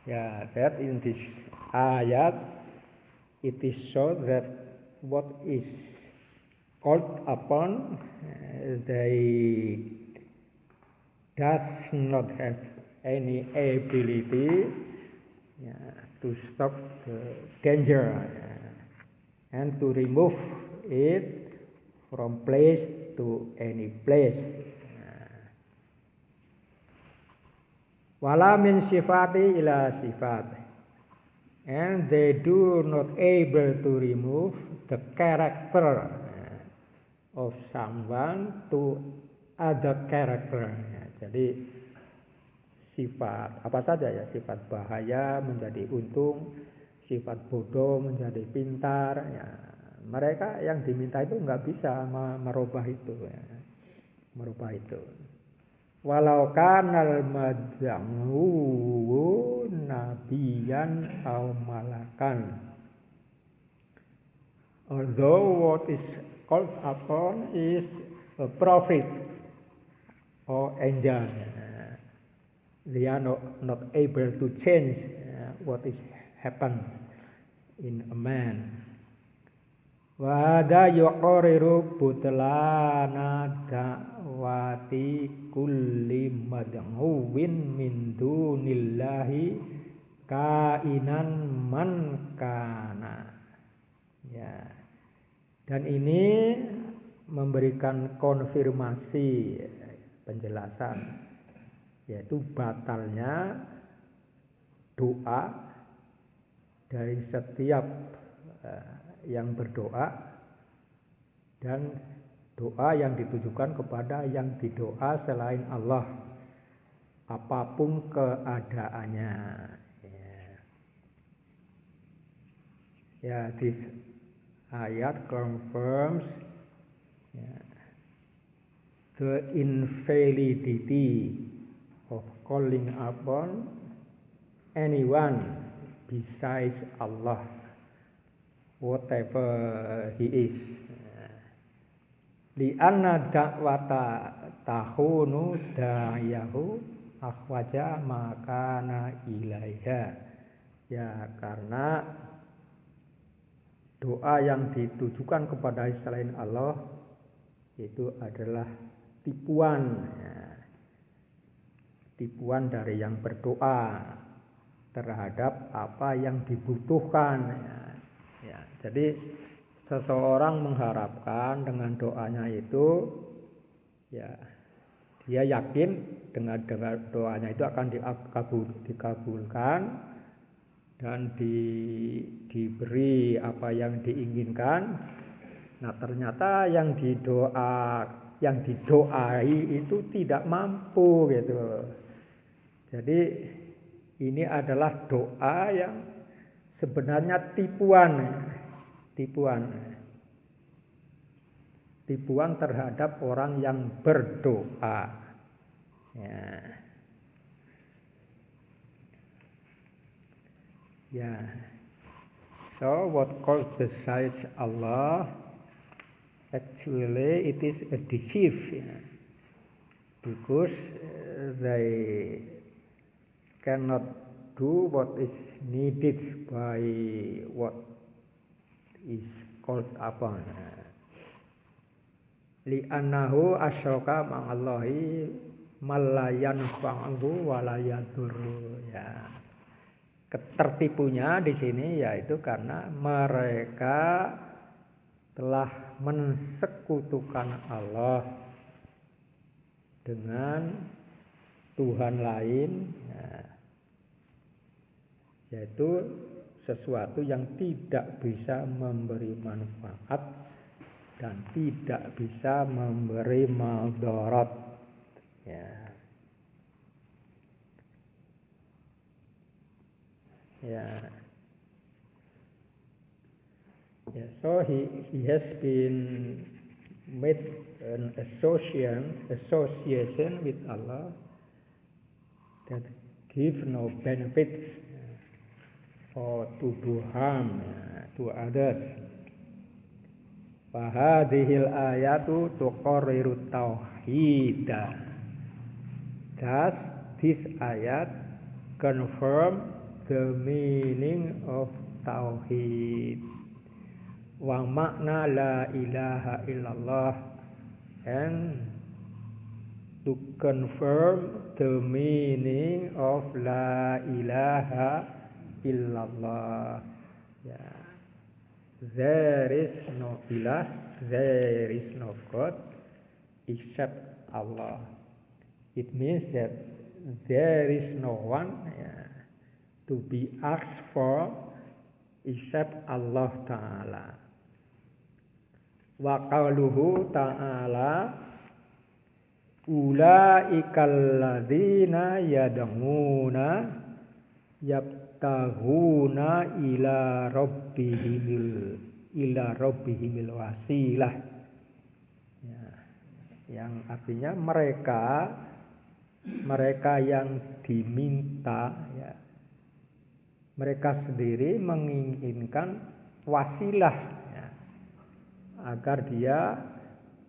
Yeah, that in this ayat it is shown that what is called upon they does not have any ability to stop the danger and to remove it from place to any place. Wala min sifati ila sifat, and they do not able to remove the character of someone to other character. Jadi sifat apa saja ya, sifat bahaya menjadi untung, sifat bodoh menjadi pintar. Ya, mereka yang diminta itu nggak bisa merubah itu. Ya. Merubah itu. Walau kanal mad'u nabiyan aw malakan. Although what is called upon is a prophet or angel, they are not able to change what is happen in a man. Wa hada yuqarriru butlana da'wati kulli mad'uwin min dunillahi kainan man kana. Ya. Dan ini memberikan konfirmasi penjelasan, yaitu batalnya doa dari setiap yang berdoa dan doa yang ditujukan kepada yang didoa selain Allah, apapun keadaannya. Ya, this ayat confirms the invalidity of calling upon anyone besides Allah, whatever he is. Li'anna da'wata tahunu da'iyahu akhwaja makana ilaiha. Ya, karena doa yang ditujukan kepada selain Allah itu adalah tipuan, tipuan dari yang berdoa terhadap apa yang dibutuhkan. Jadi seseorang mengharapkan dengan doanya itu, ya dia yakin dengan doanya itu akan dikabulkan dan diberi apa yang diinginkan. Nah, ternyata yang didoai itu tidak mampu gitu. Jadi ini adalah doa yang sebenarnya tipuan terhadap orang yang berdoa. Ya. So what calls besides Allah, actually it is a deceit, because they cannot do what is needed by what is called upon. Li'annahu asyraka ma'allahi malayan fa'ahu walayadurru. Ya. Tertipunya di sini yaitu karena mereka telah mensekutukan Allah dengan Tuhan lain, yaitu sesuatu yang tidak bisa memberi manfaat dan tidak bisa memberi madarat. So he has been made an association with Allah that give no benefits or to do harm to others. Fahadihil ayatu tuqarriru tauhida. Thus this ayat confirm the meaning of Tauhid. Wa makna la ilaha illallah, and to confirm the meaning of la ilaha illallah. Ya. There is no ilah, there is no God except Allah. It means that there is no one to be asked for except Allah Ta'ala. Wa qauluhu ta'ala ulaikal ladzina yad'una yabtaghuna ila rabbihimil wasilah. Ya, yang artinya mereka yang diminta, ya, mereka sendiri menginginkan wasilah, ya, agar dia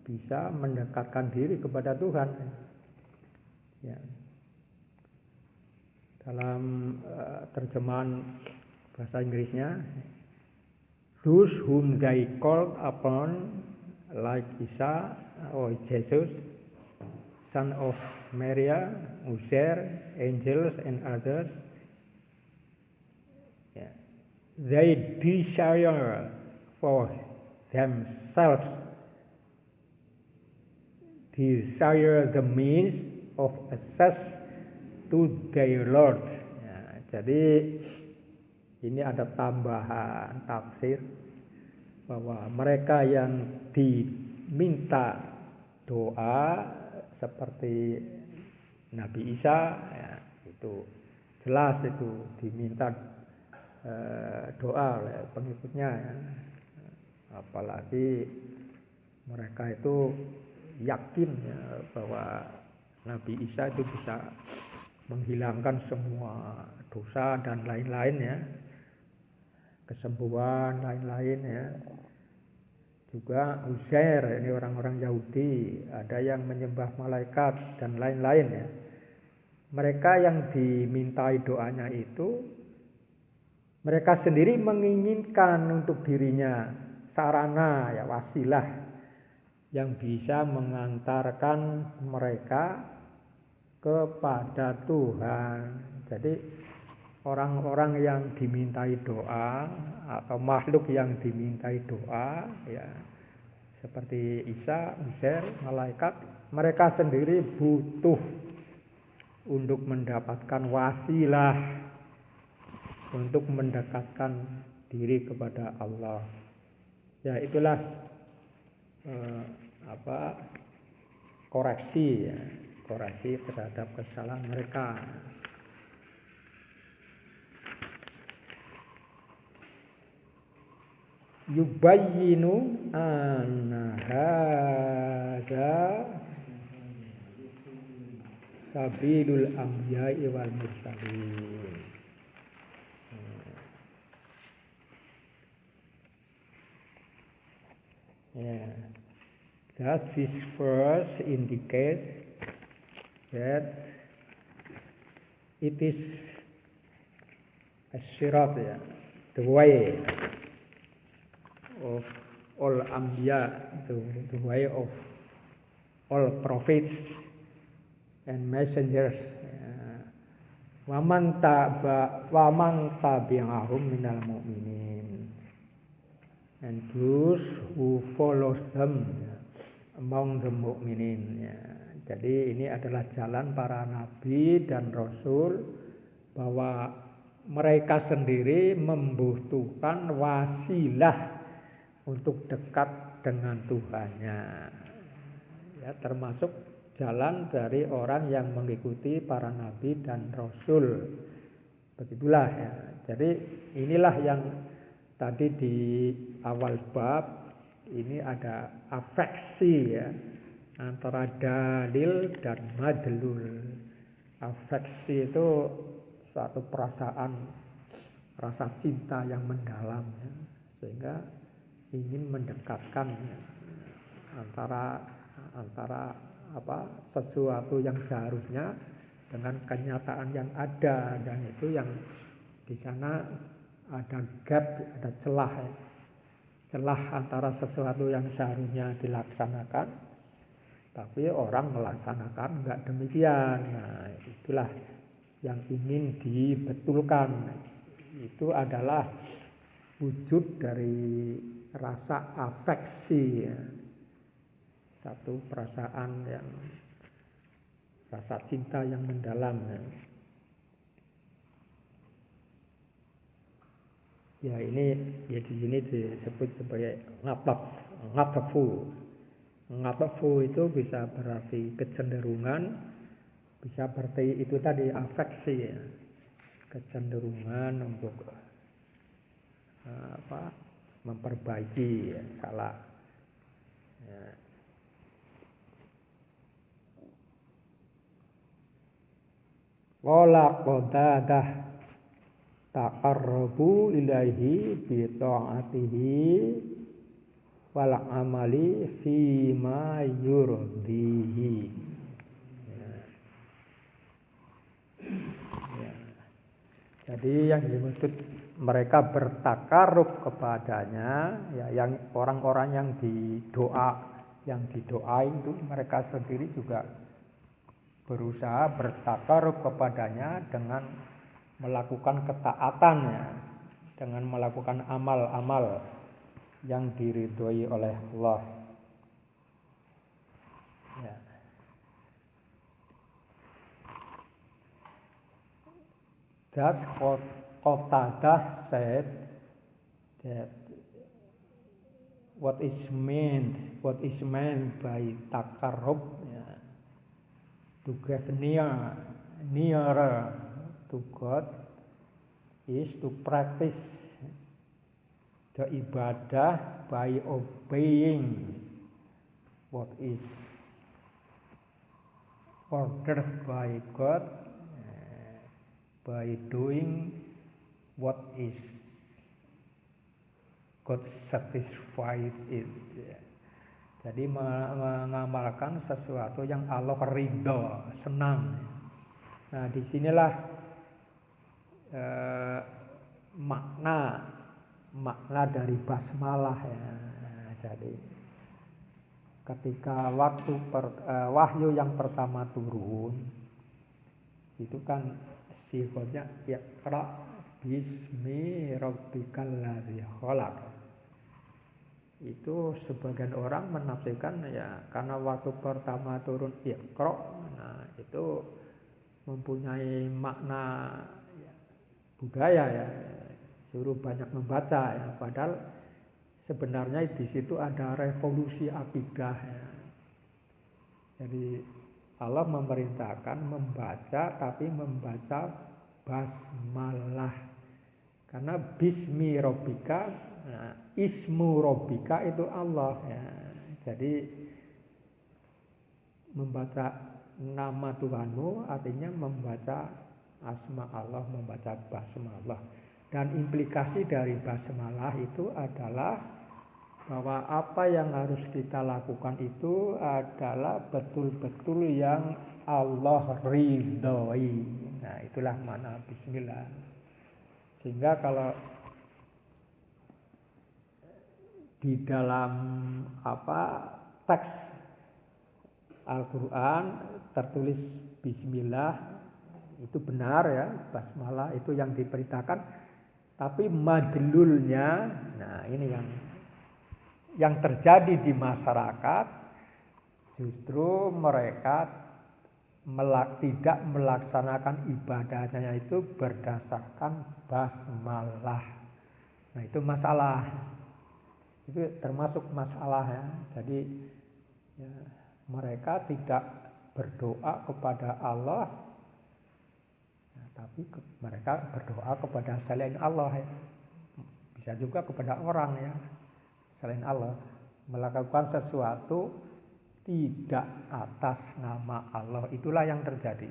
bisa mendekatkan diri kepada Tuhan. Ya. Dalam terjemahan bahasa Inggrisnya, those whom they called upon, like Isa or Jesus, son of Maria, Uzair, angels and others, they desire for themselves, desire the means of access to their Lord. Ya, jadi ini ada tambahan tafsir bahwa mereka yang diminta doa seperti Nabi Isa, ya, itu jelas itu diminta doa oleh pengikutnya, ya. Apalagi mereka itu yakin, ya, bahwa Nabi Isa itu bisa menghilangkan semua dosa dan lain-lain, ya, kesembuhan lain-lain, ya. Juga Uzair, ini orang-orang Yahudi, ada yang menyembah malaikat dan lain-lain, ya. Mereka yang dimintai doanya itu mereka sendiri menginginkan untuk dirinya sarana, ya, wasilah yang bisa mengantarkan mereka kepada Tuhan. Jadi orang-orang yang dimintai doa atau makhluk yang dimintai doa, ya, seperti Isa, Uzair, malaikat, mereka sendiri butuh untuk mendapatkan wasilah untuk mendekatkan diri kepada Allah. Ya, itulah koreksi, ya, koreksi terhadap kesalahan mereka. Yubayyinu anna hadza sabilul anbiya'i wal mursalin. Yeah. That this verse indicates that it is a sirat, ya, the way of all anbiya, the way of all prophets and messengers. Waman tabi'ahum minal mu'minin, and those who follow them among the mu'minin, ya. Jadi ini adalah jalan para nabi dan rasul, bahwa mereka sendiri membutuhkan wasilah untuk dekat dengan Tuhannya, ya, termasuk jalan dari orang yang mengikuti para nabi dan rasul. Begitulah, ya. Jadi inilah yang tadi di awal bab ini ada afeksi, ya, antara dalil dan madlul. Afeksi itu suatu perasaan, rasa cinta yang mendalam, ya, sehingga ingin mendekatkan, ya, antara sesuatu yang seharusnya dengan kenyataan yang ada, dan itu yang Di sana ada gap, ada celah ya. Celah antara sesuatu yang seharusnya dilaksanakan, tapi orang melaksanakan enggak demikian. Nah, itulah yang ingin dibetulkan. Itu adalah wujud dari rasa afeksi ya. Satu perasaan yang rasa cinta yang mendalam ya. Ya ini ya di sini disebut sebagai ngatafu. Ngatafu itu bisa berarti kecenderungan, bisa berarti itu tadi afeksi ya. Kecenderungan untuk memperbaiki ya, salah. Ya. Qala Qatadah taqarrabu ilaihi bi ta'atihi wal amali fi ma yurdihi. Ya. Jadi yang dimaksud mereka bertakarub kepadanya ya, yang orang-orang yang didoai itu mereka sendiri juga berusaha bertakarub kepadanya dengan melakukan ketaatannya, dengan melakukan amal-amal yang diridhoi oleh Allah. Ya. Thus Qatadah said that what is meant by takarrub to get nearer to God is to practice the ibadah by obeying what is ordered by God, by doing what is God satisfied it. Jadi mengamalkan sesuatu yang Allah ridho, senang. Nah, disinilah makna dari basmalah ya. Nah, jadi ketika waktu wahyu yang pertama turun, itu kan sifatnya iqra bismi rabbikal ladzi khalaq. Itu sebagian orang menafsirkan ya karena waktu pertama turun iqra, nah itu mempunyai makna ya, budaya ya, suruh banyak membaca ya, padahal sebenarnya di situ ada revolusi akidah ya. Jadi Allah memerintahkan membaca, tapi membaca basmalah karena bismi rabbika. Nah, ismu rabbika itu Allah ya. Jadi membaca nama Tuhanmu artinya membaca asma Allah, membaca basmalah. Dan implikasi dari basmalah itu adalah bahwa apa yang harus kita lakukan itu adalah betul-betul yang Allah ridhoi. Nah, itulah makna bismillah. Sehingga kalau di dalam teks Al-Quran tertulis bismillah, itu benar ya, basmalah itu yang diperintahkan, tapi madlulnya, nah ini yang terjadi di masyarakat, justru mereka tidak melaksanakan ibadahnya itu berdasarkan basmalah. Nah, itu masalah. Itu termasuk masalah ya. Jadi ya, mereka tidak berdoa kepada Allah, ya, tapi mereka berdoa kepada selain Allah ya. Bisa juga kepada orang ya, selain Allah, melakukan sesuatu tidak atas nama Allah. Itulah yang terjadi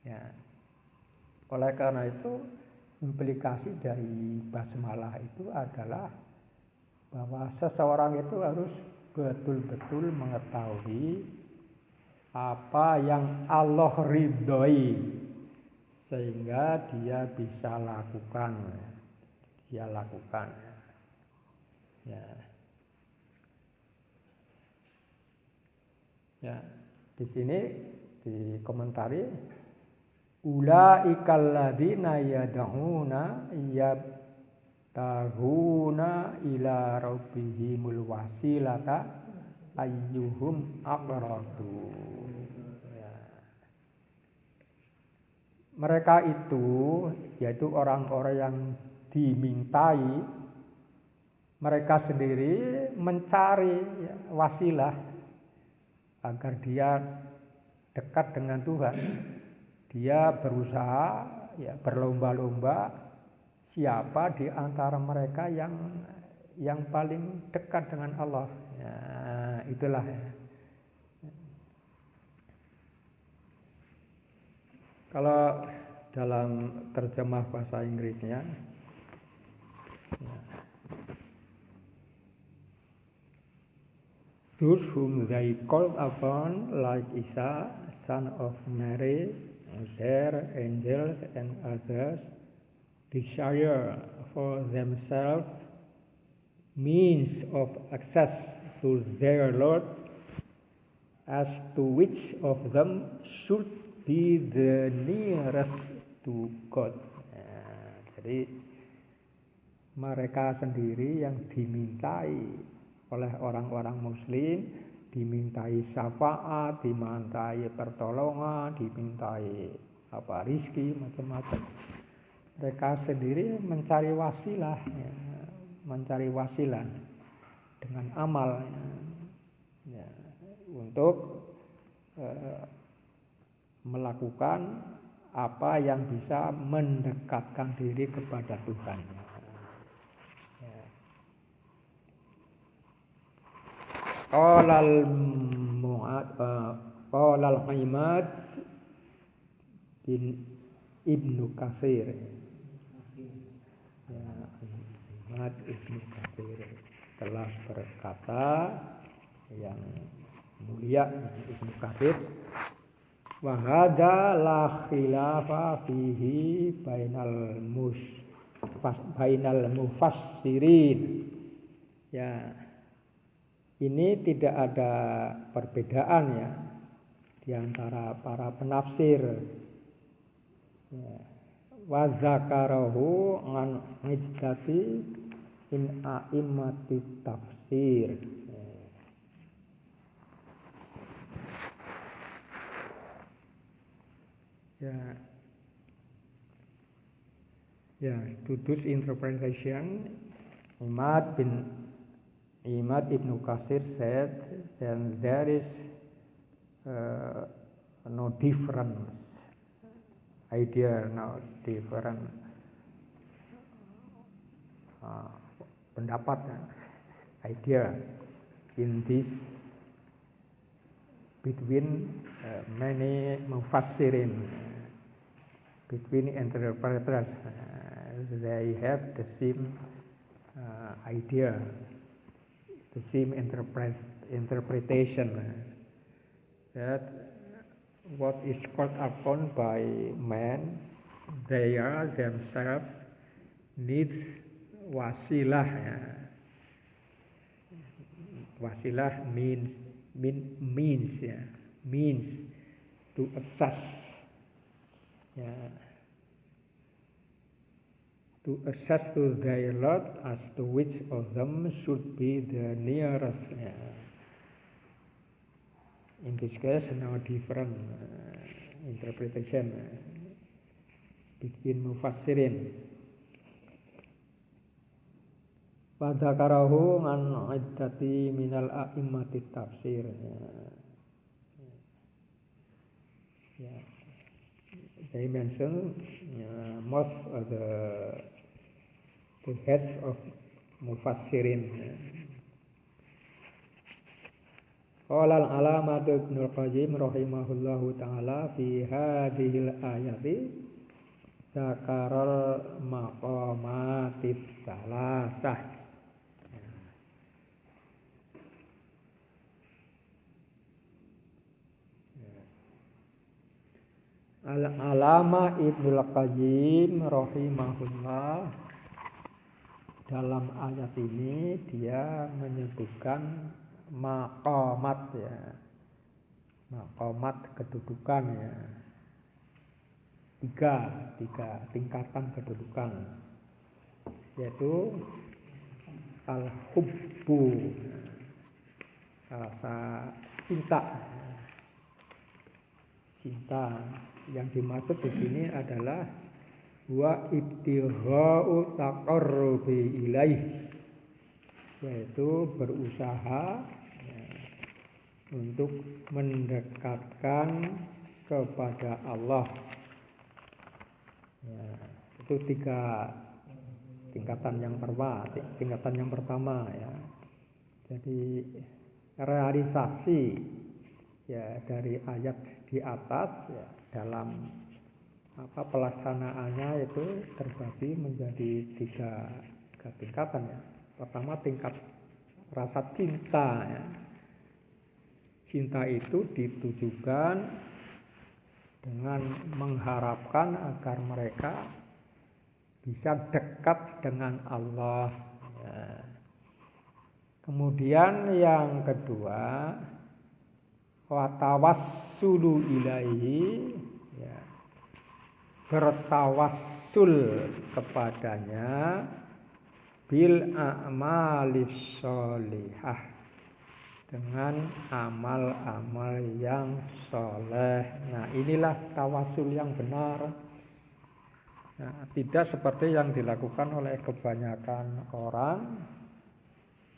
ya. Oleh karena itu implikasi dari basmalah itu adalah bahwa seseorang itu harus betul-betul mengetahui apa yang Allah ridhoi, sehingga dia bisa lakukan. Ya. Ya, di sini dikomentari ulaikal ladzina yad'una yabtaghuna ila rabbihimul wasilata ayyuhum aqrabu. Ya. Mereka itu yaitu orang-orang yang dimintai, mereka sendiri mencari wasilah agar dia dekat dengan Tuhan. Dia berusaha berlomba-lomba siapa di antara mereka yang paling dekat dengan Allah. Ya, itulah. Kalau dalam terjemah bahasa Inggrisnya, those whom they called upon, like Isa, son of Mary, their angels and others, desire for themselves means of access to their Lord, as to which of them should be the nearest to God. Jadi mereka sendiri yang dimintai oleh orang-orang muslim, dimintai syafaat, dimintai pertolongan, dimintai rizki, macam-macam. Mereka sendiri mencari wasilah dengan amal untuk melakukan apa yang bisa mendekatkan diri kepada Tuhan. Qala al-Imad bin Ibnu Katsir. Imad Ibnu Katsir telah berkata, yang mulia Ibnu Katsir, wa hadza la khilafa fihi bainal mufassirin. Ya, ini tidak ada perbedaan ya di antara para penafsir. Wa zakarahu an iddati in a'immati tafsir. Ya, to this interpretation, Imad Ibnu Katsir said that there is no different idea, no different pendapat, idea in this between many mufassirin, between interpreters. They have the same idea, the same interpretation, that what is called upon by men, they are themselves need wasilah. Wasilah means to access, to access to their Lord, as to which of them should be the nearest. In this case, no different interpretation between mufassirin. Fadzakarahu an iddati minal a'immati tafsir. They mention most of the heads of mufassirin. Qala al-Alamah Ibnu Qayyim rahimahullahu ta'ala fi hadhil ayati dzakaral maqamatis salasah. Al-Alama Ibnul Qayyim rahimahullah dalam ayat ini dia menyebutkan maqamat ya. Maqamat kedudukan ya. Tiga tingkatan kedudukan, yaitu al-hubbu, rasa cinta. Yang dimaksud di sini adalah wa ibtigha'u taqarrubi ilaih, yaitu berusaha untuk mendekatkan kepada Allah. Ya, itu tiga tingkatan yang pertama ya. Jadi realisasi ya dari ayat di atas ya, dalam pelaksanaannya itu terbagi menjadi tiga tingkatan ya. Pertama tingkat rasa cinta ya. Cinta itu ditujukan dengan mengharapkan agar mereka bisa dekat dengan Allah ya. Kemudian yang kedua watawassulu ilaihi ya, bertawassul kepadanya bil a'malis sholihah, dengan amal-amal yang soleh. Nah, inilah tawasul yang benar. Nah, tidak seperti yang dilakukan oleh kebanyakan orang.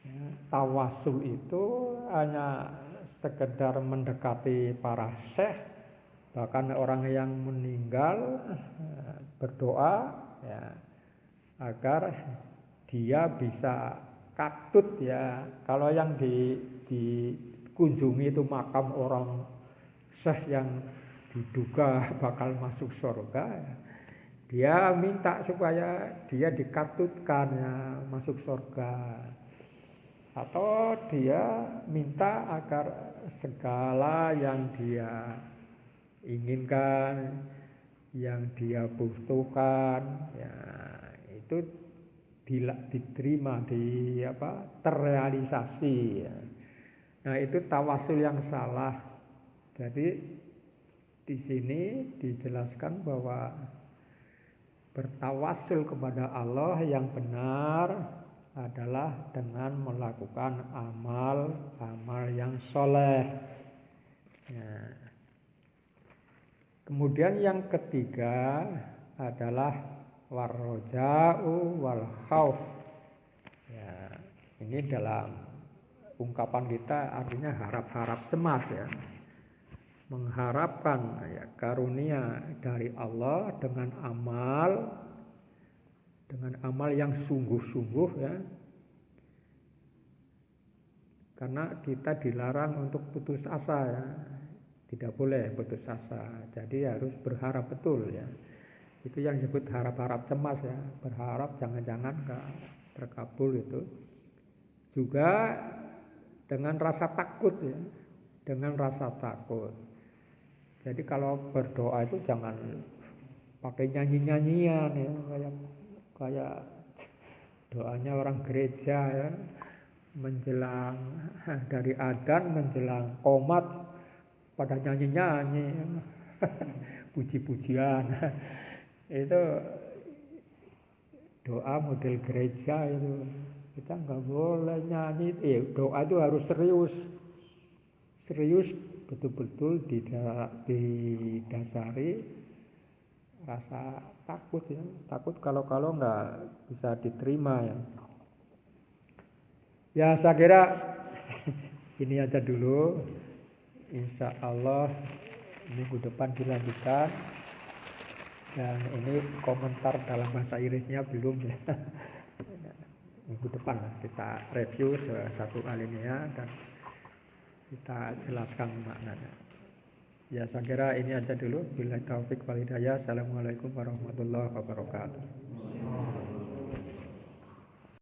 Ya, tawasul itu hanya sekedar mendekati para syekh, bahkan orang yang meninggal berdoa ya, agar dia bisa katut ya. Kalau yang dikunjungi itu makam orang syekh yang diduga bakal masuk surga ya, dia minta supaya dia dikatutkan ya, masuk surga, atau dia minta agar segala yang dia inginkan, yang dia butuhkan ya, itu diterima, terrealisasi ya. Nah, itu tawasul yang salah. Jadi di sini dijelaskan bahwa bertawasul kepada Allah yang benar adalah dengan melakukan amal yang soleh ya. Kemudian yang ketiga adalah warroja'u wal khauf ya. Ini dalam ungkapan kita artinya harap-harap cemas ya, mengharapkan ya, karunia dari Allah dengan amal yang sungguh-sungguh ya, karena kita dilarang untuk putus asa ya, tidak boleh putus asa, jadi harus berharap betul ya. Itu yang disebut harap-harap cemas ya, berharap jangan-jangan nggak terkabul. Itu juga dengan rasa takut ya, dengan rasa takut. Jadi kalau berdoa itu jangan pakai nyanyi-nyanyian ya, kayak doanya orang gereja ya, menjelang dari adzan menjelang qomat pada nyanyi-nyanyi puji-pujian. Itu doa model gereja itu. Kita nggak boleh nyanyi. Doa itu harus serius betul-betul didasari rasa takut ya. Takut kalau nggak bisa diterima ya. Ya, saya kira ini aja dulu. Insya Allah minggu depan dilanjutkan. Dan ini komentar dalam bahasa Inggrisnya belum ya. Minggu depan kita review satu alinea dan kita jelaskan maknanya. Ya, saya kira ini aja dulu. Billahi taufik wal hidayah. Assalamualaikum warahmatullahi wabarakatuh.